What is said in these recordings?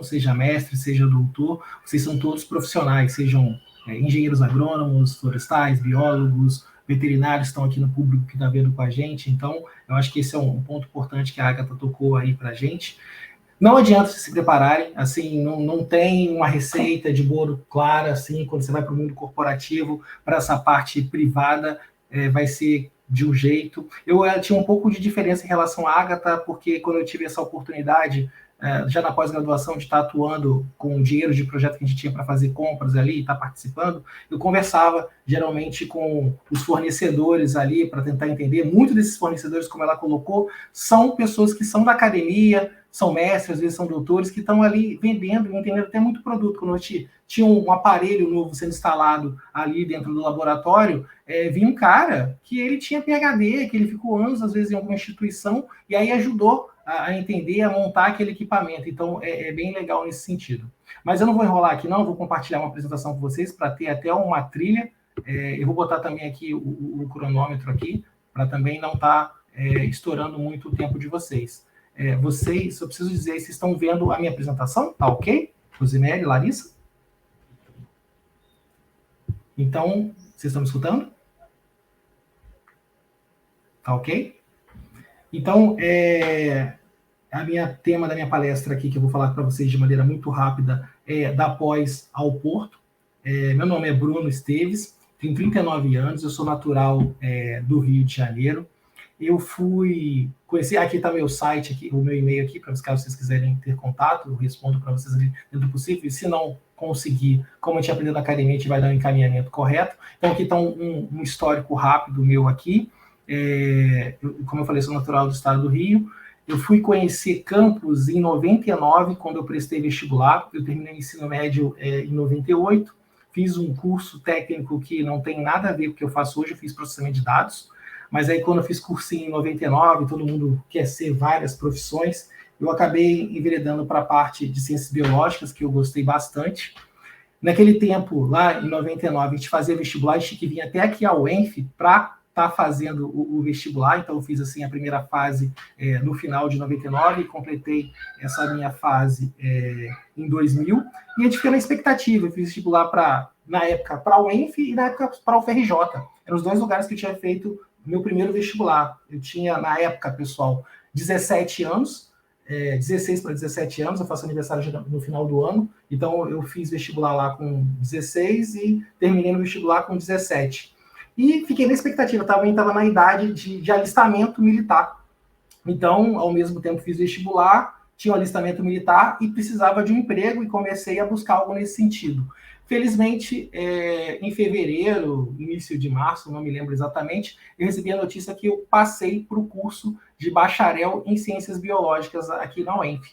seja mestre, seja doutor, vocês são todos profissionais, sejam engenheiros agrônomos, florestais, biólogos, veterinários estão aqui no público que está vendo com a gente. Então, eu acho que esse é um ponto importante que a Agatha tocou aí para a gente. Não adianta vocês se prepararem, assim, não tem uma receita de bolo clara, assim, quando você vai para o mundo corporativo, para essa parte privada, vai ser de um jeito. Eu tinha um pouco de diferença em relação à Agatha, porque quando eu tive essa oportunidade, já na pós-graduação, de estar atuando com o dinheiro de projeto que a gente tinha para fazer compras ali, estar participando, eu conversava geralmente com os fornecedores ali para tentar entender. Muitos desses fornecedores, como ela colocou, são pessoas que são da academia, são mestres, às vezes são doutores, que estão ali vendendo, entendendo até muito produto. Quando a gente tinha um aparelho novo sendo instalado ali dentro do laboratório, vinha um cara que ele tinha PhD, que ele ficou anos, às vezes, em alguma instituição, e aí ajudou a entender, a montar aquele equipamento. Então, é bem legal nesse sentido. Mas eu não vou enrolar aqui, não, vou compartilhar uma apresentação com vocês para ter até uma trilha. Eu vou botar também aqui o cronômetro aqui, para também não estar estourando muito o tempo de vocês. Vocês, eu preciso dizer, vocês estão vendo a minha apresentação? Tá ok? Rosemary, Larissa? Então, vocês estão me escutando? Tá ok? Então, tema da minha palestra aqui, que eu vou falar para vocês de maneira muito rápida, é da pós ao Porto. Meu nome é Bruno Esteves, tenho 39 anos, eu sou natural do Rio de Janeiro. Eu fui conhecer, aqui está meu site, aqui, o meu e-mail aqui, para caso vocês quiserem ter contato, eu respondo para vocês ali dentro do possível, e se não conseguir, como a gente aprendeu na academia, a gente vai dar um encaminhamento correto. Então aqui está um histórico rápido meu aqui. Como eu falei, sou natural do estado do Rio. Eu fui conhecer Campos em 99, quando eu prestei vestibular. Eu terminei o ensino médio em 98, fiz um curso técnico que não tem nada a ver com o que eu faço hoje, eu fiz processamento de dados. Mas aí, quando eu fiz cursinho em 99, todo mundo quer ser várias profissões, eu acabei enveredando para a parte de ciências biológicas, que eu gostei bastante. Naquele tempo, lá em 99, a gente fazia vestibular, a gente tinha que vir até aqui ao ENF para estar fazendo o vestibular. Então, eu fiz assim a primeira fase no final de 99 e completei essa minha fase em 2000. E a gente fica na expectativa. Eu fiz vestibular na época para o ENF e na época para o FRJ. Eram os dois lugares que eu tinha feito meu primeiro vestibular. Eu tinha, na época, pessoal, 17 anos, 16 para 17 anos, eu faço aniversário no final do ano, então eu fiz vestibular lá com 16 e terminei no vestibular com 17. E fiquei na expectativa, também estava na idade de alistamento militar. Então, ao mesmo tempo, fiz vestibular, tinha um alistamento militar e precisava de um emprego e comecei a buscar algo nesse sentido. Felizmente, em fevereiro, início de março, não me lembro exatamente, eu recebi a notícia que eu passei para o curso de bacharel em ciências biológicas aqui na UENF.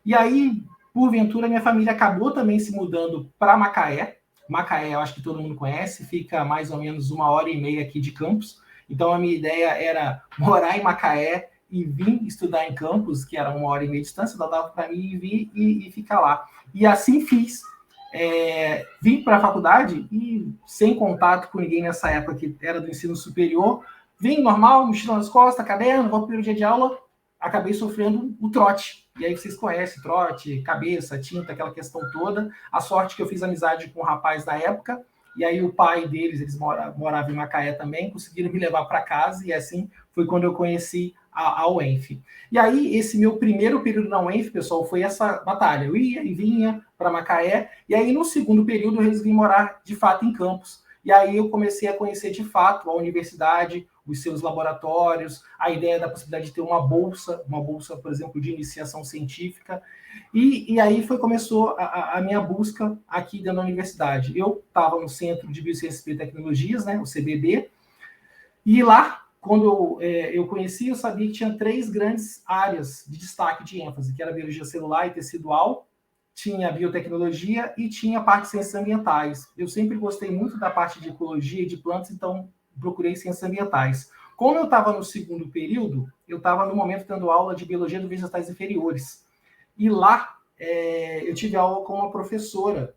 E aí, porventura, minha família acabou também se mudando para Macaé. Macaé, eu acho que todo mundo conhece, fica mais ou menos 1h30 aqui de Campos. Então, a minha ideia era morar em Macaé e vir estudar em Campos, que era 1h30 de distância, então dava para mim vir e ficar lá. E assim fiz. Vim para a faculdade e sem contato com ninguém nessa época que era do ensino superior, vim normal, mochila nas costas, caderno, vou para o primeiro dia de aula, acabei sofrendo o trote. E aí vocês conhecem trote, cabeça, tinta, aquela questão toda. A sorte que eu fiz amizade com um rapaz da época, e aí o pai deles, eles moravam em Macaé também, conseguiram me levar para casa, e assim foi quando eu conheci a UENF. E aí, esse meu primeiro período na UENF, pessoal, foi essa batalha. Eu ia e vinha para Macaé, e aí no segundo período eu resolvi morar de fato em Campos. E aí eu comecei a conhecer de fato a universidade, os seus laboratórios, a ideia da possibilidade de ter uma bolsa, por exemplo, de iniciação científica. E aí começou a minha busca aqui dentro da universidade. Eu estava no Centro de Biociências e Biotecnologias, né, o CBB, e lá, quando eu conheci, eu sabia que tinha 3 grandes áreas de destaque, de ênfase, que era a biologia celular e tecidual, tinha a biotecnologia e tinha a parte de ciências ambientais. Eu sempre gostei muito da parte de ecologia e de plantas, então procurei ciências ambientais. Como eu estava no segundo período, eu estava no momento dando aula de biologia dos vegetais inferiores. E lá eu tive aula com uma professora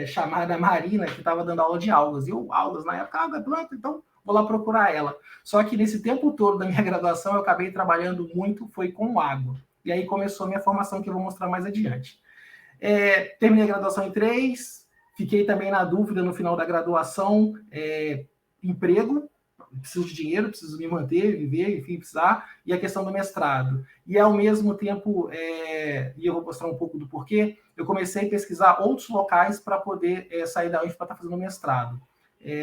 chamada Marina, que estava dando aula de algas. E eu, algas, na época, alga é planta, então vou lá procurar ela. Só que nesse tempo todo da minha graduação, eu acabei trabalhando muito, foi com água. E aí começou a minha formação, que eu vou mostrar mais adiante. Terminei a graduação em 3, fiquei também na dúvida no final da graduação, emprego, preciso de dinheiro, preciso me manter, viver, enfim, precisar, e a questão do mestrado. E, ao mesmo tempo, e eu vou mostrar um pouco do porquê, eu comecei a pesquisar outros locais para poder sair da UF para estar fazendo mestrado.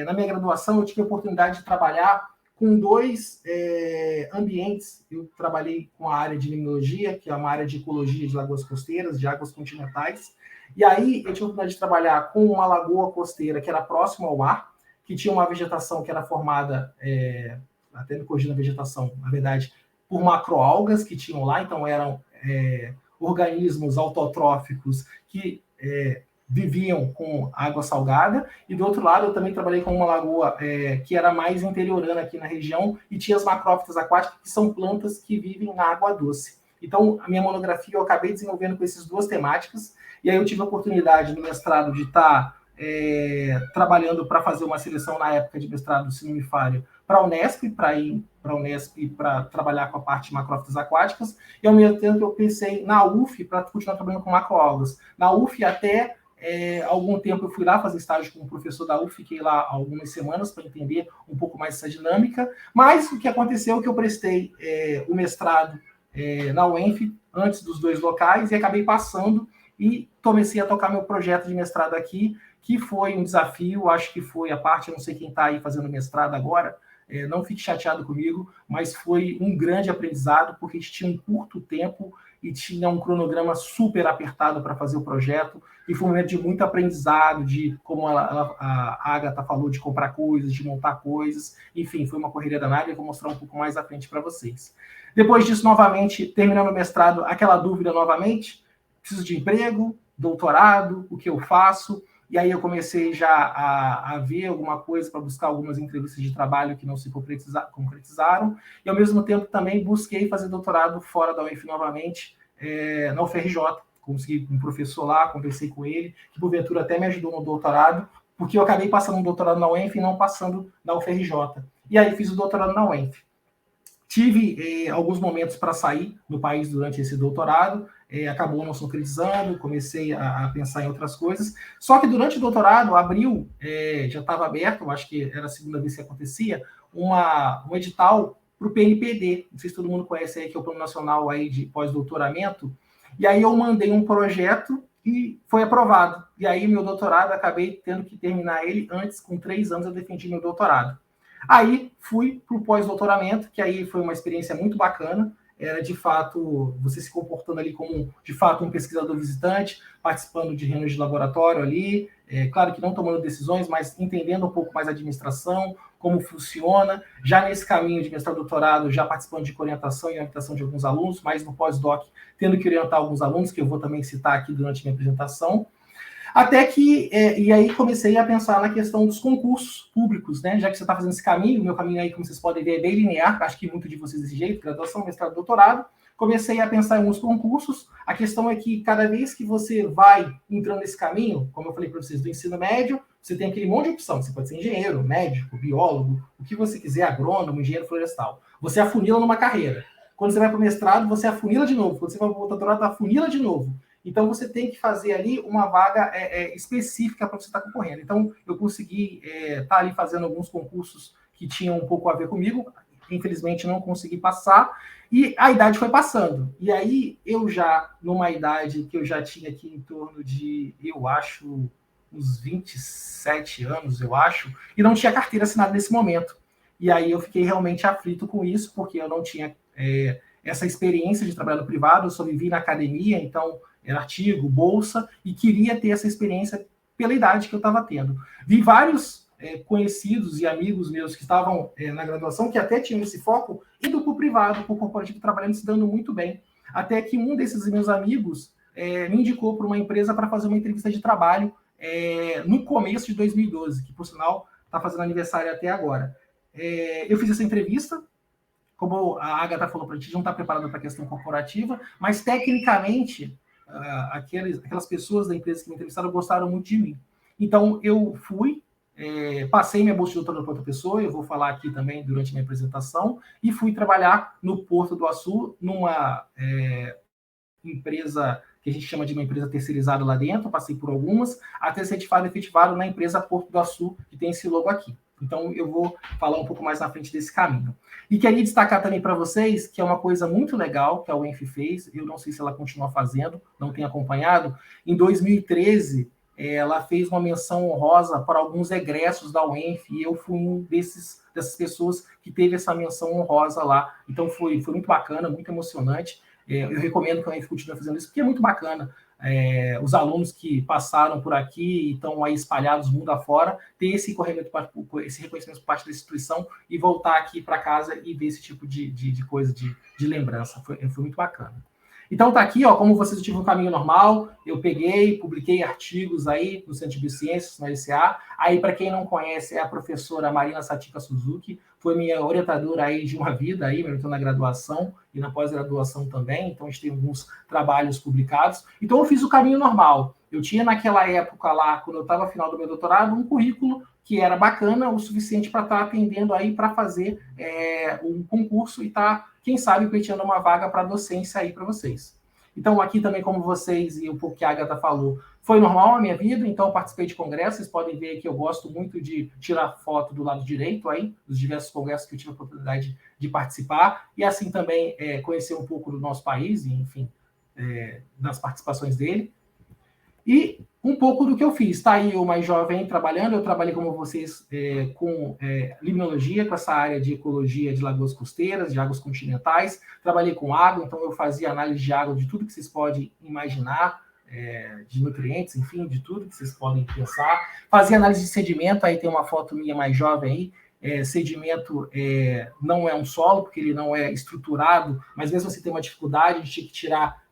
Na minha graduação, eu tive a oportunidade de trabalhar com 2 ambientes. Eu trabalhei com a área de limnologia, que é uma área de ecologia de lagoas costeiras, de águas continentais, e aí eu tive a oportunidade de trabalhar com uma lagoa costeira que era próxima ao mar, que tinha uma vegetação que era formada, até me corrigindo a vegetação, na verdade, por macroalgas que tinham lá, então eram organismos autotróficos que viviam com água salgada, e do outro lado eu também trabalhei com uma lagoa que era mais interiorana aqui na região, e tinha as macrófitas aquáticas, que são plantas que vivem na água doce. Então, a minha monografia eu acabei desenvolvendo com essas 2 temáticas, e aí eu tive a oportunidade no mestrado de estar trabalhando para fazer uma seleção na época de mestrado, se não me falha, para a Unesp, para trabalhar com a parte de macrófitas aquáticas, e ao mesmo tempo eu pensei na UF para continuar trabalhando com macroalgas. Na UF, até algum tempo eu fui lá fazer estágio com um professor da UF, fiquei lá algumas semanas para entender um pouco mais essa dinâmica, mas o que aconteceu é que eu prestei o mestrado na UENF, antes dos 2 locais, e acabei passando, e comecei a tocar meu projeto de mestrado aqui, que foi um desafio, acho que foi a parte, eu não sei quem está aí fazendo mestrado agora, não fique chateado comigo, mas foi um grande aprendizado, porque a gente tinha um curto tempo e tinha um cronograma super apertado para fazer o projeto, e foi um momento de muito aprendizado, de como a Agatha falou, de comprar coisas, de montar coisas, enfim, foi uma correria danada, e eu vou mostrar um pouco mais à frente para vocês. Depois disso, novamente, terminando o mestrado, aquela dúvida novamente, preciso de emprego, doutorado, o que eu faço? E aí eu comecei já a ver alguma coisa para buscar algumas entrevistas de trabalho que não se concretizaram, e ao mesmo tempo também busquei fazer doutorado fora da UF novamente, na UFRJ. Consegui um professor lá, conversei com ele, que porventura até me ajudou no doutorado, porque eu acabei passando um doutorado na UENF e não passando na UFRJ. E aí fiz o doutorado na UENF. Tive alguns momentos para sair do país durante esse doutorado, acabou não se concretizando, comecei a pensar em outras coisas. Só que durante o doutorado, abril, já estava aberto, acho que era a segunda vez que acontecia, um edital para o PNPD. Não sei se todo mundo conhece aí, que é o Plano Nacional aí de Pós-Doutoramento. E aí eu mandei um projeto e foi aprovado. E aí meu doutorado, acabei tendo que terminar ele antes, com 3 anos eu defendi meu doutorado. Aí fui para o pós-doutoramento, que aí foi uma experiência muito bacana. Era, de fato, você se comportando ali como, de fato, um pesquisador visitante, participando de reuniões de laboratório ali, claro que não tomando decisões, mas entendendo um pouco mais a administração, como funciona. Já nesse caminho de mestrado e doutorado, já participando de orientação e orientação de alguns alunos, mas no pós-doc, tendo que orientar alguns alunos, que eu vou também citar aqui durante a minha apresentação. Até que, e aí comecei a pensar na questão dos concursos públicos, né? Já que você está fazendo esse caminho, o meu caminho aí, como vocês podem ver, é bem linear, acho que muito de vocês desse jeito, graduação, mestrado, doutorado. Comecei a pensar em alguns concursos. A questão é que cada vez que você vai entrando nesse caminho, como eu falei para vocês, do ensino médio, você tem aquele monte de opção. Você pode ser engenheiro, médico, biólogo, o que você quiser, agrônomo, engenheiro florestal. Você afunila numa carreira. Quando você vai para o mestrado, você afunila de novo. Quando você vai para o doutorado, afunila de novo. Então, você tem que fazer ali uma vaga específica para você estar concorrendo. Então, eu consegui estar ali fazendo alguns concursos que tinham um pouco a ver comigo. Infelizmente, não consegui passar. E a idade foi passando. E aí, eu já, numa idade que eu já tinha aqui em torno de, eu acho, uns 27 anos, eu acho, e não tinha carteira assinada nesse momento. E aí, eu fiquei realmente aflito com isso, porque eu não tinha essa experiência de trabalho no privado, eu só vivi na academia, então era artigo, bolsa, e queria ter essa experiência pela idade que eu estava tendo. Vi vários conhecidos e amigos meus que estavam na graduação, que até tinham esse foco, indo para o privado, para o corporativo, trabalhando, se dando muito bem. Até que um desses meus amigos me indicou para uma empresa para fazer uma entrevista de trabalho no começo de 2012, que, por sinal, está fazendo aniversário até agora. Eu fiz essa entrevista, como a Agatha falou para a gente não está preparado para a questão corporativa, mas tecnicamente aquelas pessoas da empresa que me entrevistaram gostaram muito de mim. Então eu fui, passei minha bolsa de doutorado para outra pessoa, eu vou falar aqui também durante minha apresentação, e fui trabalhar no Porto do Açu, numa empresa que a gente chama de uma empresa terceirizada lá dentro, passei por algumas, até ser efetivado na empresa Porto do Açu, que tem esse logo aqui. Então, eu vou falar um pouco mais na frente desse caminho. E queria destacar também para vocês que é uma coisa muito legal que a UENF fez, eu não sei se ela continua fazendo, não tenho acompanhado. Em 2013, ela fez uma menção honrosa para alguns egressos da UENF, e eu fui um dessas pessoas que teve essa menção honrosa lá. Então, foi muito bacana, muito emocionante. Eu recomendo que a UENF continue fazendo isso, porque é muito bacana. Os alunos que passaram por aqui e estão aí espalhados mundo afora, ter esse reconhecimento por parte da instituição e voltar aqui para casa e ver esse tipo de coisa, de lembrança. Foi muito bacana. Então tá aqui, ó, como vocês tiveram um caminho normal, eu peguei, publiquei artigos aí no Centro de Biociências, na LCA. Aí, para quem não conhece, é a professora Marina Satika Suzuki, foi minha orientadora aí de uma vida, aí, me orientou na graduação e na pós-graduação também, então a gente tem alguns trabalhos publicados. Então eu fiz o caminho normal. Eu tinha naquela época lá, quando eu estava no final do meu doutorado, um currículo que era bacana, o suficiente para estar atendendo aí para fazer um concurso e estar, quem sabe, pleiteando uma vaga para docência aí para vocês. Então, aqui também, como vocês e um pouco que a Agatha falou, foi normal a minha vida, então eu participei de congressos, vocês podem ver que eu gosto muito de tirar foto do lado direito aí, dos diversos congressos que eu tive a oportunidade de participar, e assim também conhecer um pouco do nosso país, e, enfim, das participações dele. E um pouco do que eu fiz. Está aí o mais jovem trabalhando, eu trabalhei, como vocês, com limnologia, com essa área de ecologia de lagoas costeiras, de águas continentais, trabalhei com água, então eu fazia análise de água de tudo que vocês podem imaginar, de nutrientes, enfim, de tudo que vocês podem pensar. Fazia análise de sedimento, aí tem uma foto minha mais jovem aí, sedimento não é um solo, porque ele não é estruturado, mas mesmo assim tem uma dificuldade, a gente tinha que tirar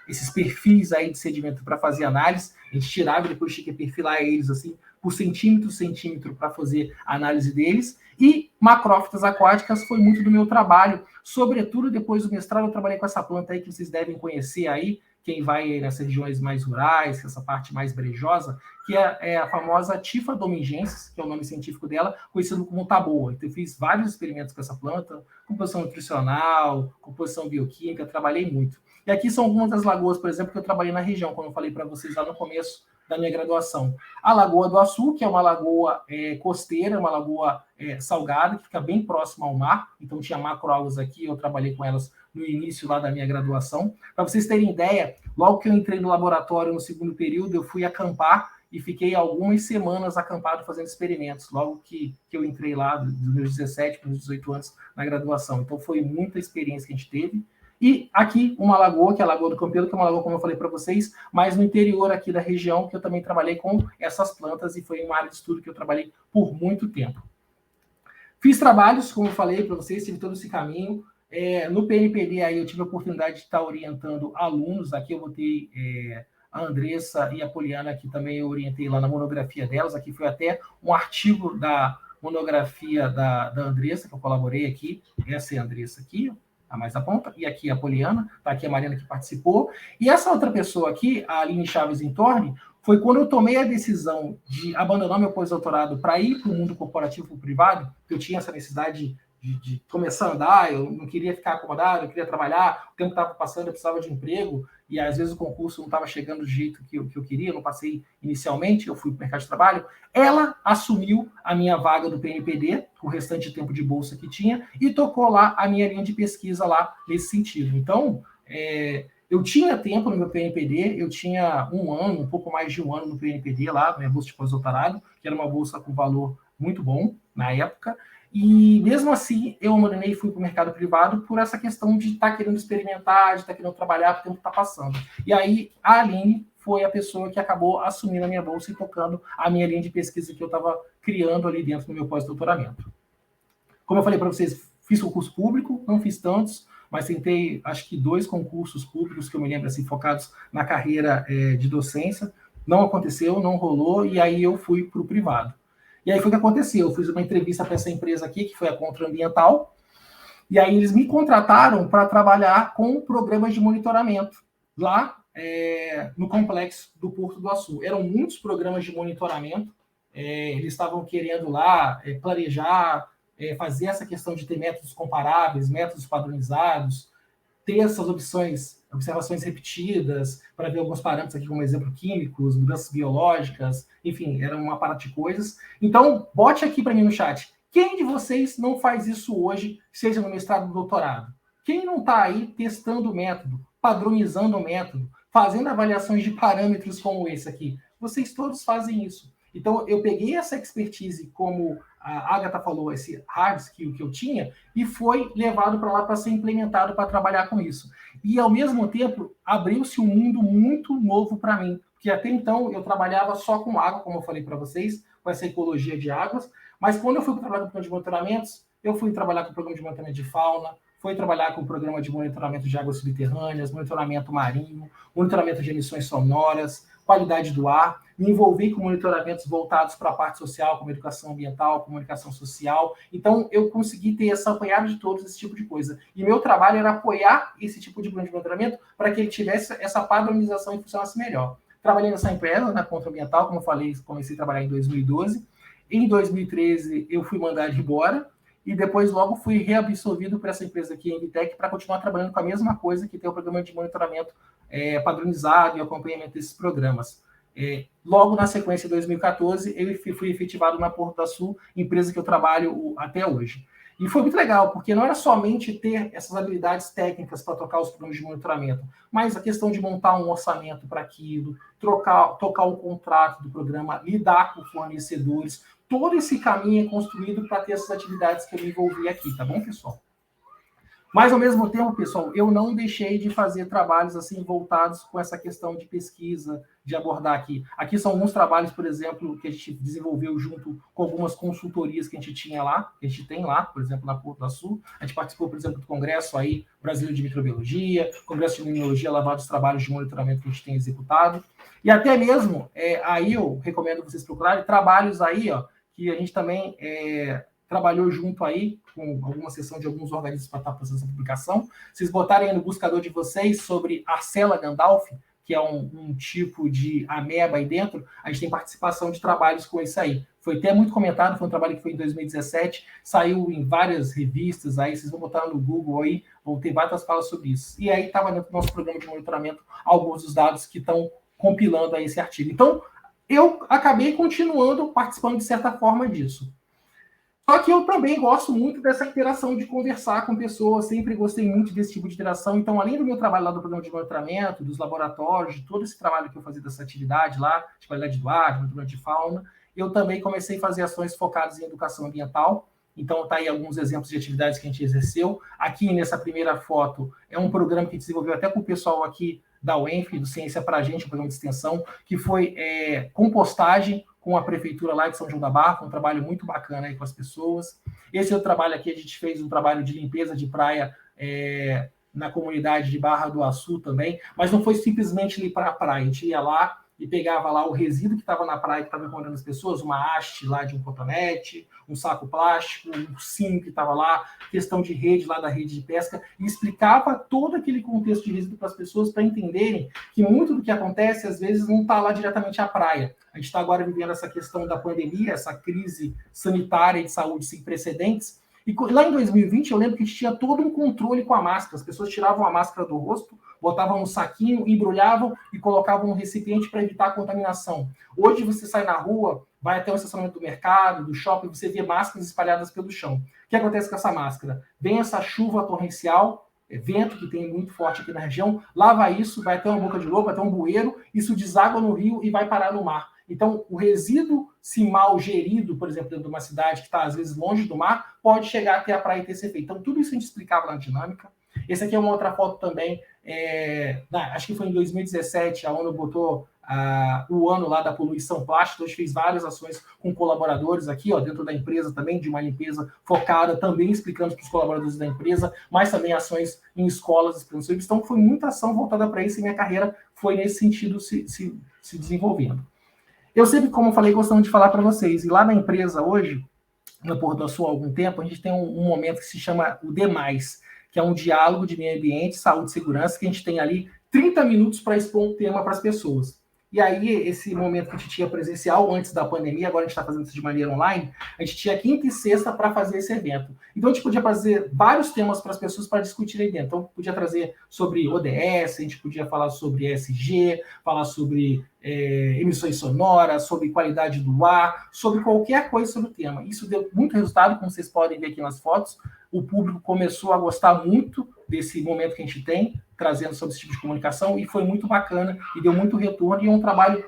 esses perfis aí de sedimento para fazer análise, a gente tirava e depois tinha que perfilar eles assim por centímetro para fazer a análise deles. E macrófitas aquáticas foi muito do meu trabalho, sobretudo depois do mestrado eu trabalhei com essa planta aí que vocês devem conhecer aí, quem vai nessas regiões mais rurais, essa parte mais brejosa, que é a famosa Tifa domingensis, que é o nome científico dela, conhecido como taboa. Então, eu fiz vários experimentos com essa planta, composição nutricional, composição bioquímica, trabalhei muito. E aqui são algumas das lagoas, por exemplo, que eu trabalhei na região, como eu falei para vocês lá no começo da minha graduação. A Lagoa do Açu, que é uma lagoa costeira, uma lagoa salgada, que fica bem próxima ao mar. Então, tinha macroalgas aqui, eu trabalhei com elas no início lá da minha graduação. Para vocês terem ideia, logo que eu entrei no laboratório no segundo período, eu fui acampar e fiquei algumas semanas acampado fazendo experimentos, logo que eu entrei lá, dos meus 17 para os 18 anos na graduação. Então, foi muita experiência que a gente teve. E aqui uma lagoa, que é a Lagoa do Campelo, que é uma lagoa, como eu falei para vocês, mas no interior aqui da região, que eu também trabalhei com essas plantas e foi uma área de estudo que eu trabalhei por muito tempo. Fiz trabalhos, como eu falei para vocês, tive todo esse caminho. No PNPD, aí eu tive a oportunidade de estar orientando alunos. Aqui eu botei a Andressa e a Poliana, que também eu orientei lá na monografia delas. Aqui foi até um artigo da monografia da Andressa, que eu colaborei aqui. Essa é a Andressa aqui, a mais da ponta, e aqui a Poliana, tá aqui a Mariana que participou. E essa outra pessoa aqui, a Aline Chaves Entorne, foi quando eu tomei a decisão de abandonar meu pós-doutorado para ir para o mundo corporativo privado, que eu tinha essa necessidade de começar a andar, eu não queria ficar acomodado, eu queria trabalhar, o tempo estava passando, eu precisava de emprego, e às vezes o concurso não estava chegando do jeito que eu queria, eu não passei inicialmente, eu fui para o mercado de trabalho. Ela assumiu a minha vaga do PNPD, com o restante de tempo de bolsa que tinha, e tocou lá a minha linha de pesquisa lá nesse sentido. Então, eu tinha tempo no meu PNPD, eu tinha um pouco mais de um ano no PNPD lá, minha bolsa de pós-doutorado, que era uma bolsa com valor muito bom na época, e mesmo assim eu abandonei e fui para o mercado privado por essa questão de estar querendo experimentar, de estar querendo trabalhar, porque o tempo está passando. E aí a Aline foi a pessoa que acabou assumindo a minha bolsa e tocando a minha linha de pesquisa que eu estava criando ali dentro do meu pós-doutoramento. Como eu falei para vocês, fiz concurso público, não fiz tantos, mas tentei, acho que 2 concursos públicos que eu me lembro, assim, focados na carreira de docência. Não aconteceu, não rolou, e aí eu fui para o privado. E aí foi o que aconteceu, eu fiz uma entrevista para essa empresa aqui, que foi a Contraambiental, e aí eles me contrataram para trabalhar com programas de monitoramento lá no complexo do Porto do Açu. Eram muitos programas de monitoramento, eles estavam querendo lá planejar, fazer essa questão de ter métodos comparáveis, métodos padronizados, ter essas observações repetidas, para ver alguns parâmetros aqui, como exemplo, químicos, mudanças biológicas, enfim, era uma parada de coisas. Então, bote aqui para mim no chat. Quem de vocês não faz isso hoje, seja no mestrado ou doutorado? Quem não está aí testando o método, padronizando o método, fazendo avaliações de parâmetros como esse aqui? Vocês todos fazem isso. Então, eu peguei essa expertise, como a Agatha falou, esse hard skill que eu tinha, e foi levado para lá para ser implementado para trabalhar com isso. E, ao mesmo tempo, abriu-se um mundo muito novo para mim, porque até então eu trabalhava só com água, como eu falei para vocês, com essa ecologia de águas, mas quando eu fui trabalhar com o programa de monitoramentos, eu fui trabalhar com o programa de monitoramento de fauna, fui trabalhar com o programa de monitoramento de águas subterrâneas, monitoramento marinho, monitoramento de emissões sonoras, qualidade do ar, me envolvi com monitoramentos voltados para a parte social, como educação ambiental, comunicação social. Então, eu consegui ter essa apanhada de todos, esse tipo de coisa. E meu trabalho era apoiar esse tipo de monitoramento para que ele tivesse essa padronização e funcionasse melhor. Trabalhei nessa empresa, na Contra Ambiental, como eu falei, comecei a trabalhar em 2012. Em 2013, eu fui mandado embora, e depois logo fui reabsorvido para essa empresa aqui, a Embitec, para continuar trabalhando com a mesma coisa, que tem o programa de monitoramento padronizado e acompanhamento desses programas. Logo na sequência, em 2014, eu fui efetivado na Porto da Sul, empresa que eu trabalho até hoje. E foi muito legal, porque não era somente ter essas habilidades técnicas para tocar os programas de monitoramento, mas a questão de montar um orçamento para aquilo, tocar o contrato do programa, lidar com fornecedores, todo esse caminho é construído para ter essas atividades que eu me envolvi aqui, tá bom, pessoal? Mas, ao mesmo tempo, pessoal, eu não deixei de fazer trabalhos assim voltados com essa questão de pesquisa, de abordar aqui. Aqui são alguns trabalhos, por exemplo, que a gente desenvolveu junto com algumas consultorias que a gente tinha lá, que a gente tem lá, por exemplo, na Porto da Sul. A gente participou, por exemplo, do Congresso aí Brasileiro de Microbiologia, Congresso de Imunologia, lá vários trabalhos de monitoramento que a gente tem executado. E até mesmo, aí eu recomendo vocês procurarem trabalhos aí, ó, que a gente também trabalhou junto aí com alguma sessão de alguns organismos para estar fazendo essa publicação. Vocês botarem aí no buscador de vocês sobre Arcella Gandalf, que é um tipo de ameba aí dentro, a gente tem participação de trabalhos com isso aí. Foi até muito comentado, foi um trabalho que foi em 2017, saiu em várias revistas aí, vocês vão botar no Google aí, vão ter várias falas sobre isso. E aí estava dentro do nosso programa de monitoramento alguns dos dados que estão compilando aí esse artigo. Então, eu acabei continuando participando de certa forma disso. Só que eu também gosto muito dessa interação de conversar com pessoas, sempre gostei muito desse tipo de interação. Então, além do meu trabalho lá do programa de monitoramento, dos laboratórios, de todo esse trabalho que eu fazia dessa atividade lá, de qualidade do ar, de monitoramento de fauna, eu também comecei a fazer ações focadas em educação ambiental. Então, tá aí alguns exemplos de atividades que a gente exerceu. Aqui, nessa primeira foto, é um programa que a gente desenvolveu até com o pessoal aqui da UENF, do Ciência pra Gente, um programa de extensão, que foi compostagem com a prefeitura lá de São João da Barra, um trabalho muito bacana aí com as pessoas. Esse outro trabalho aqui, a gente fez um trabalho de limpeza de praia na comunidade de Barra do Açu também, mas não foi simplesmente limpar a praia, a gente ia lá e pegava lá o resíduo que estava na praia, que estava incomodando as pessoas, uma haste lá de um cotonete, um saco plástico, um sino que estava lá, questão de rede lá da rede de pesca, e explicava todo aquele contexto de resíduo para as pessoas para entenderem que muito do que acontece, às vezes, não está lá diretamente à praia. A gente está agora vivendo essa questão da pandemia, essa crise sanitária e de saúde sem precedentes, e lá em 2020, eu lembro que a gente tinha todo um controle com a máscara. As pessoas tiravam a máscara do rosto, botavam um saquinho, embrulhavam e colocavam no recipiente para evitar a contaminação. Hoje você sai na rua, vai até o estacionamento do mercado, do shopping, você vê máscaras espalhadas pelo chão. O que acontece com essa máscara? Vem essa chuva torrencial, vento que tem muito forte aqui na região, lava isso, vai até uma boca de lobo, vai até um bueiro, isso deságua no rio e vai parar no mar. Então, o resíduo, se mal gerido, por exemplo, dentro de uma cidade que está, às vezes, longe do mar, pode chegar até a praia e ter esse efeito. Então, tudo isso a gente explicava na dinâmica. Esse aqui é uma outra foto também, acho que foi em 2017, a ONU botou o ano lá da poluição plástica, a gente fez várias ações com colaboradores aqui, ó, dentro da empresa também, de uma limpeza focada, também explicando para os colaboradores da empresa, mas também ações em escolas, explicando sobre isso. Então, foi muita ação voltada para isso e minha carreira foi nesse sentido se desenvolvendo. Eu sempre, como eu falei, gostando de falar para vocês. E lá na empresa hoje, na Porto da Sul há algum tempo, a gente tem um momento que se chama o D+, que é um diálogo de meio ambiente, saúde e segurança, que a gente tem ali 30 minutos para expor um tema para as pessoas. E aí, esse momento que a gente tinha presencial antes da pandemia, agora a gente está fazendo isso de maneira online, a gente tinha quinta e sexta para fazer esse evento. Então, a gente podia fazer vários temas para as pessoas para discutirem dentro. Então, podia trazer sobre ODS, a gente podia falar sobre ESG, falar sobre emissões sonoras, sobre qualidade do ar, sobre qualquer coisa sobre o tema. Isso deu muito resultado, como vocês podem ver aqui nas fotos. O público começou a gostar muito desse momento que a gente tem, trazendo sobre esse tipo de comunicação, e foi muito bacana, e deu muito retorno, e é um trabalho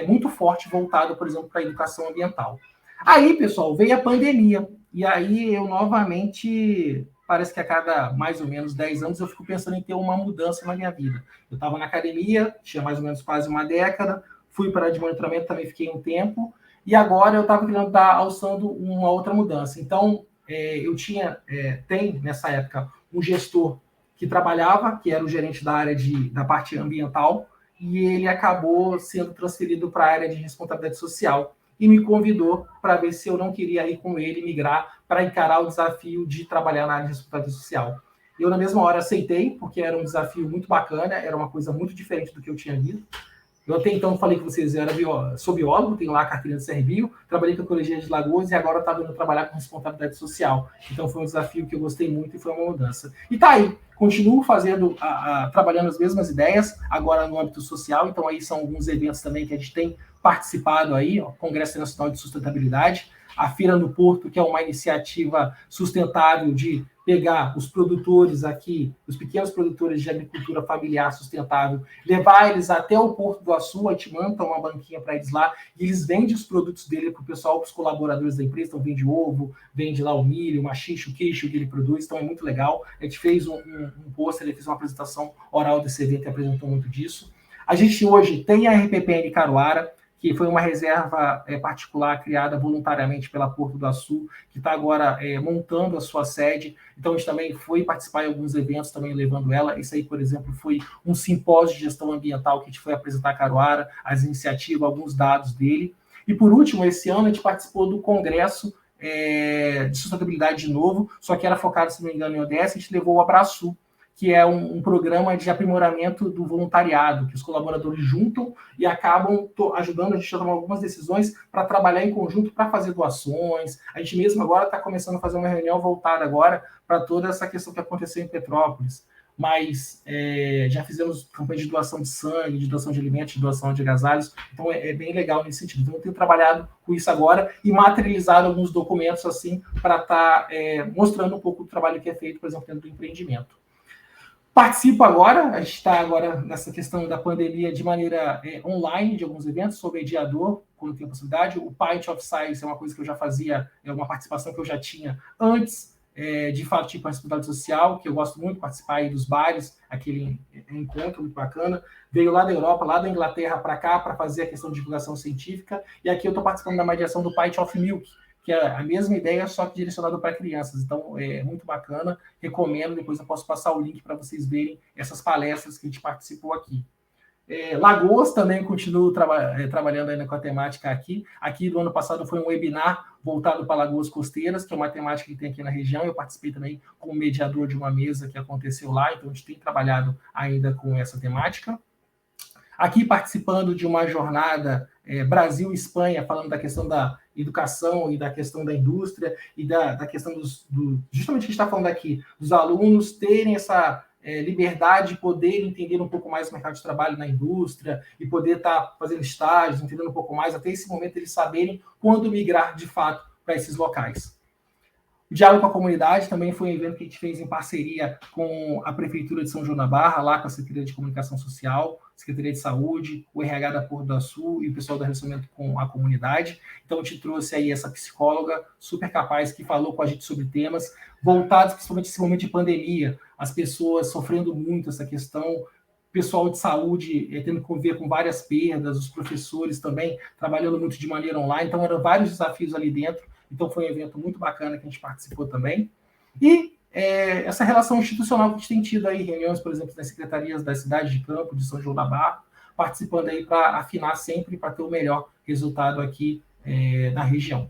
muito forte voltado, por exemplo, para a educação ambiental. Aí, pessoal, veio a pandemia, e aí eu novamente, parece que a cada mais ou menos 10 anos, eu fico pensando em ter uma mudança na minha vida. Eu estava na academia, tinha mais ou menos quase uma década, fui para a área de monitoramento, também fiquei um tempo, e agora eu estava querendo dar alçando uma outra mudança. Então, eu tem nessa época um gestor que trabalhava, que era o gerente da área da parte ambiental, e ele acabou sendo transferido para a área de responsabilidade social e me convidou para ver se eu não queria ir com ele migrar para encarar o desafio de trabalhar na área de responsabilidade social. Eu, na mesma hora, aceitei, porque era um desafio muito bacana, era uma coisa muito diferente do que eu tinha visto. Eu até então falei que vocês sou biólogo, tenho lá a carteirinha do CRBio, trabalhei com a Ecologia de Lagoas e agora estava indo trabalhar com responsabilidade social. Então foi um desafio que eu gostei muito e foi uma mudança. E tá aí, continuo fazendo, trabalhando as mesmas ideias, agora no âmbito social, então aí são alguns eventos também que a gente tem participado aí, ó, Congresso Nacional de Sustentabilidade, a Feira no Porto, que é uma iniciativa sustentável de pegar os produtores aqui, os pequenos produtores de agricultura familiar sustentável, levar eles até o Porto do Açu, a gente manda uma banquinha para eles lá, e eles vendem os produtos dele para o pessoal, para os colaboradores da empresa, então vende ovo, vende lá o milho, o machixe, o queijo que ele produz, então é muito legal. A gente fez um pôster, ele fez uma apresentação oral desse evento e apresentou muito disso. A gente hoje tem a RPPN Caruara, que foi uma reserva particular criada voluntariamente pela Porto do Açu, que está agora montando a sua sede. Então, a gente também foi participar em alguns eventos, também levando ela. Isso aí, por exemplo, foi um simpósio de gestão ambiental que a gente foi apresentar a Caruara, as iniciativas, alguns dados dele. E, por último, esse ano a gente participou do Congresso de Sustentabilidade de novo, só que era focado, se não me engano, em ODS, a gente levou o Abraçu, que é um programa de aprimoramento do voluntariado, que os colaboradores juntam e acabam ajudando a gente a tomar algumas decisões para trabalhar em conjunto para fazer doações. A gente mesmo agora está começando a fazer uma reunião voltada agora para toda essa questão que aconteceu em Petrópolis. Mas já fizemos campanha de doação de sangue, de doação de alimentos, de doação de agasalhos, então é bem legal nesse sentido. Então eu tenho trabalhado com isso agora e materializado alguns documentos assim para estar mostrando um pouco do trabalho que é feito, por exemplo, dentro do empreendimento. Participo agora, a gente está agora nessa questão da pandemia de maneira online de alguns eventos, sou mediador, quando tem a possibilidade. O Pint of Science é uma coisa que eu já fazia, é uma participação que eu já tinha antes, de fato, tipo a responsabilidade social, que eu gosto muito de participar aí dos bares, aquele encontro muito bacana. Veio lá da Europa, lá da Inglaterra para cá, para fazer a questão de divulgação científica, e aqui eu estou participando da mediação do Pint of Milk, que é a mesma ideia, só que direcionado para crianças. Então, é muito bacana, recomendo, depois eu posso passar o link para vocês verem essas palestras que a gente participou aqui. Lagoas também continuo trabalhando ainda com a temática aqui. Aqui, do ano passado, foi um webinar voltado para Lagoas Costeiras, que é uma temática que tem aqui na região. Eu participei também como mediador de uma mesa que aconteceu lá, então a gente tem trabalhado ainda com essa temática. Aqui participando de uma jornada Brasil e Espanha, falando da questão da educação e da questão da indústria e da questão justamente o que a gente está falando aqui, dos alunos terem essa liberdade de poder entender um pouco mais o mercado de trabalho na indústria e poder estar fazendo estágios, entendendo um pouco mais, até esse momento eles saberem quando migrar de fato para esses locais. O Diálogo com a Comunidade também foi um evento que a gente fez em parceria com a Prefeitura de São João da Barra, lá com a Secretaria de Comunicação Social, Secretaria de Saúde, o RH da Porto do Sul e o pessoal do relacionamento com a comunidade. Então, a gente trouxe aí essa psicóloga super capaz que falou com a gente sobre temas voltados principalmente nesse momento de pandemia, as pessoas sofrendo muito essa questão, pessoal de saúde tendo que conviver com várias perdas, os professores também trabalhando muito de maneira online, então eram vários desafios ali dentro. Então, foi um evento muito bacana que a gente participou também. E essa relação institucional que a gente tem tido aí, reuniões, por exemplo, nas secretarias da cidade de Campo, de São João da Barra, participando aí para afinar sempre, para ter o melhor resultado aqui na região.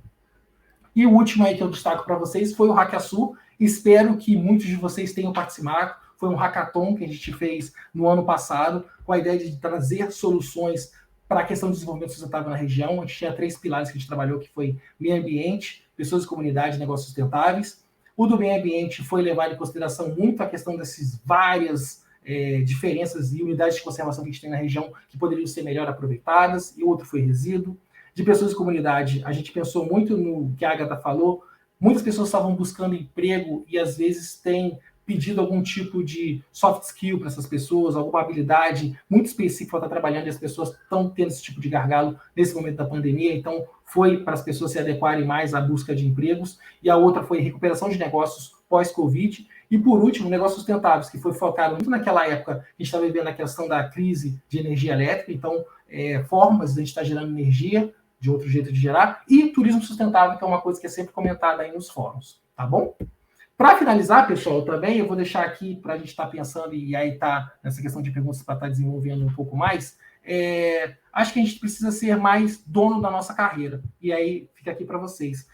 E o último aí que eu destaco para vocês foi o Hackaçu. Espero que muitos de vocês tenham participado. Foi um hackathon que a gente fez no ano passado, com a ideia de trazer soluções para a questão do desenvolvimento sustentável na região. A gente tinha 3 pilares que a gente trabalhou, que foi meio ambiente, pessoas e comunidade, negócios sustentáveis. O do meio ambiente foi levado em consideração muito a questão dessas várias diferenças e unidades de conservação que a gente tem na região que poderiam ser melhor aproveitadas, e o outro foi resíduo. De pessoas e comunidade, a gente pensou muito no que a Agatha falou. Muitas pessoas estavam buscando emprego e às vezes têm pedido algum tipo de soft skill para essas pessoas, alguma habilidade muito específica para estar trabalhando, e as pessoas estão tendo esse tipo de gargalo nesse momento da pandemia. Então, foi para as pessoas se adequarem mais à busca de empregos. E a outra foi recuperação de negócios pós-Covid. E, por último, negócios sustentáveis, que foi focado muito naquela época que a gente estava vivendo a questão da crise de energia elétrica. Então, formas de a gente estar gerando energia, de outro jeito de gerar, e turismo sustentável, que é uma coisa que é sempre comentada aí nos fóruns, tá bom? Para finalizar, pessoal, também eu vou deixar aqui para a gente estar pensando, e aí tá nessa questão de perguntas para estar desenvolvendo um pouco mais, acho que a gente precisa ser mais dono da nossa carreira, e aí fica aqui para vocês.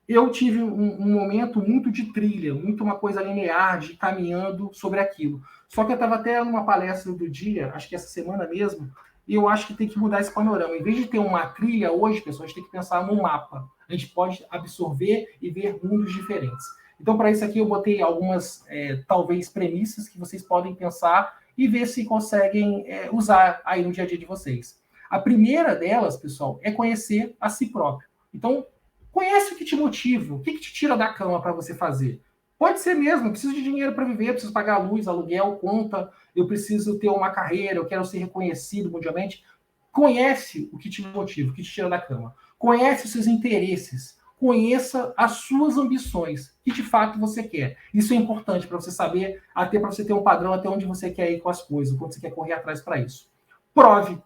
Eu tive um momento muito de trilha, muito uma coisa linear, de caminhando sobre aquilo. Só que eu estava até numa palestra do dia, acho que essa semana mesmo, e eu acho que tem que mudar esse panorama. Em vez de ter uma trilha hoje, pessoal, a gente tem que pensar num mapa. A gente pode absorver e ver mundos diferentes. Então, para isso aqui, eu botei algumas, talvez, premissas que vocês podem pensar e ver se conseguem usar aí no dia a dia de vocês. A primeira delas, pessoal, é conhecer a si próprio. Então, conhece o que te motiva, o que te tira da cama para você fazer. Pode ser mesmo, eu preciso de dinheiro para viver, eu preciso pagar luz, aluguel, conta, eu preciso ter uma carreira, eu quero ser reconhecido mundialmente. Conhece o que te motiva, o que te tira da cama. Conhece os seus interesses. Conheça as suas ambições, que de fato você quer. Isso é importante para você saber, até para você ter um padrão até onde você quer ir com as coisas, quando você quer correr atrás para isso. Prove.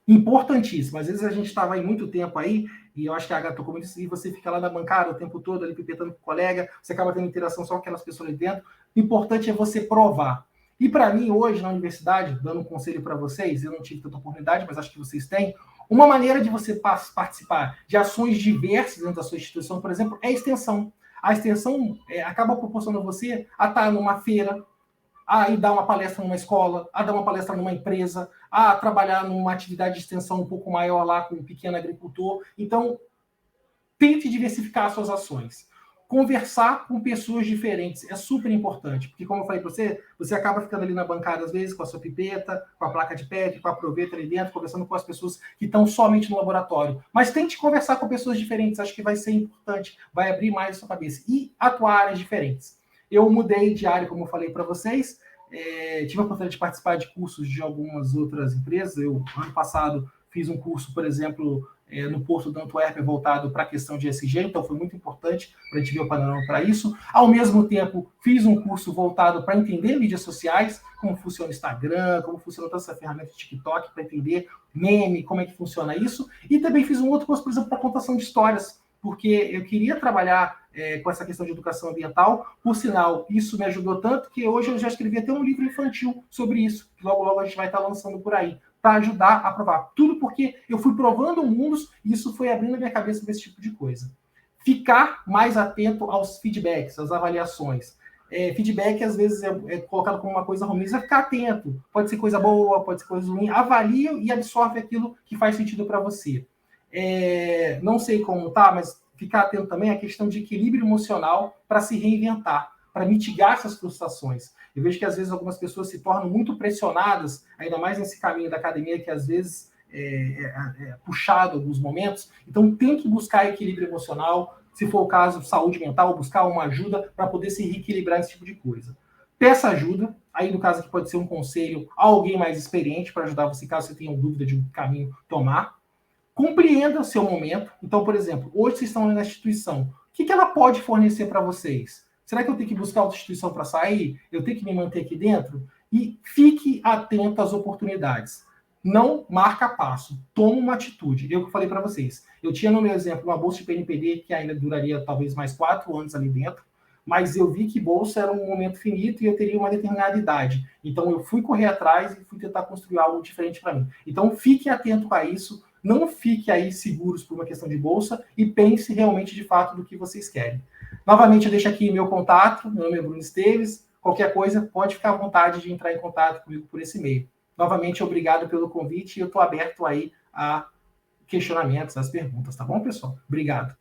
Importantíssimo. Às vezes a gente estava aí muito tempo aí, e eu acho que a Agatha tocou muito isso, e você fica lá na bancada o tempo todo, ali pipetando com o colega, você acaba tendo interação só com aquelas pessoas ali dentro. O importante é você provar. E para mim, hoje, na universidade, dando um conselho para vocês, eu não tive tanta oportunidade, mas acho que vocês têm, uma maneira de você participar de ações diversas dentro da sua instituição, por exemplo, é a extensão. A extensão acaba proporcionando você a estar numa feira, a ir dar uma palestra numa escola, a dar uma palestra numa empresa, a trabalhar numa atividade de extensão um pouco maior lá com um pequeno agricultor. Então, tente diversificar as suas ações. Conversar com pessoas diferentes é super importante, porque, como eu falei para você, você acaba ficando ali na bancada, às vezes, com a sua pipeta, com a placa de PET, com a proveta ali dentro, conversando com as pessoas que estão somente no laboratório. Mas tente conversar com pessoas diferentes, acho que vai ser importante, vai abrir mais a sua cabeça. E atuar áreas diferentes. Eu mudei de área, como eu falei para vocês, tive a oportunidade de participar de cursos de algumas outras empresas. Eu, ano passado, fiz um curso, por exemplo, no Porto da Antuérpia, voltado para a questão de ESG, então foi muito importante para a gente ver o panorama para isso. Ao mesmo tempo, fiz um curso voltado para entender mídias sociais, como funciona o Instagram, como funciona toda essa ferramenta de TikTok, para entender meme, como é que funciona isso. E também fiz um outro curso, por exemplo, para contação de histórias, porque eu queria trabalhar com essa questão de educação ambiental. Por sinal, isso me ajudou tanto que hoje eu já escrevi até um livro infantil sobre isso, que logo, logo a gente vai estar lançando por aí, para ajudar a provar. Tudo porque eu fui provando mundos e isso foi abrindo a minha cabeça para esse tipo de coisa. Ficar mais atento aos feedbacks, às avaliações. Feedback, às vezes, é colocado como uma coisa ruim, você vai ficar atento. Pode ser coisa boa, pode ser coisa ruim. Avalie e absorve aquilo que faz sentido para você. Não sei como tá, mas ficar atento também à questão de equilíbrio emocional para se reinventar, para mitigar essas frustrações. Eu vejo que às vezes algumas pessoas se tornam muito pressionadas, ainda mais nesse caminho da academia, que às vezes é puxado em alguns momentos. Então tem que buscar equilíbrio emocional, se for o caso, saúde mental, buscar uma ajuda para poder se reequilibrar nesse tipo de coisa. Peça ajuda, aí no caso aqui pode ser um conselho a alguém mais experiente para ajudar você, caso você tenha dúvida de um caminho tomar. Compreenda o seu momento. Então, por exemplo, hoje vocês estão na instituição. O que ela pode fornecer para vocês? Será que eu tenho que buscar outra instituição para sair? Eu tenho que me manter aqui dentro? E fique atento às oportunidades. Não marca passo. Toma uma atitude. Eu que falei para vocês. Eu tinha no meu exemplo uma bolsa de PNPD que ainda duraria talvez mais 4 anos ali dentro, mas eu vi que bolsa era um momento finito e eu teria uma determinada idade. Então eu fui correr atrás e fui tentar construir algo diferente para mim. Então fique atento a isso. Não fique aí seguros por uma questão de bolsa e pense realmente de fato do que vocês querem. Novamente, eu deixo aqui meu contato, meu nome é Bruno Esteves. Qualquer coisa, pode ficar à vontade de entrar em contato comigo por esse e-mail. Novamente, obrigado pelo convite e eu estou aberto aí a questionamentos, as perguntas, tá bom, pessoal? Obrigado.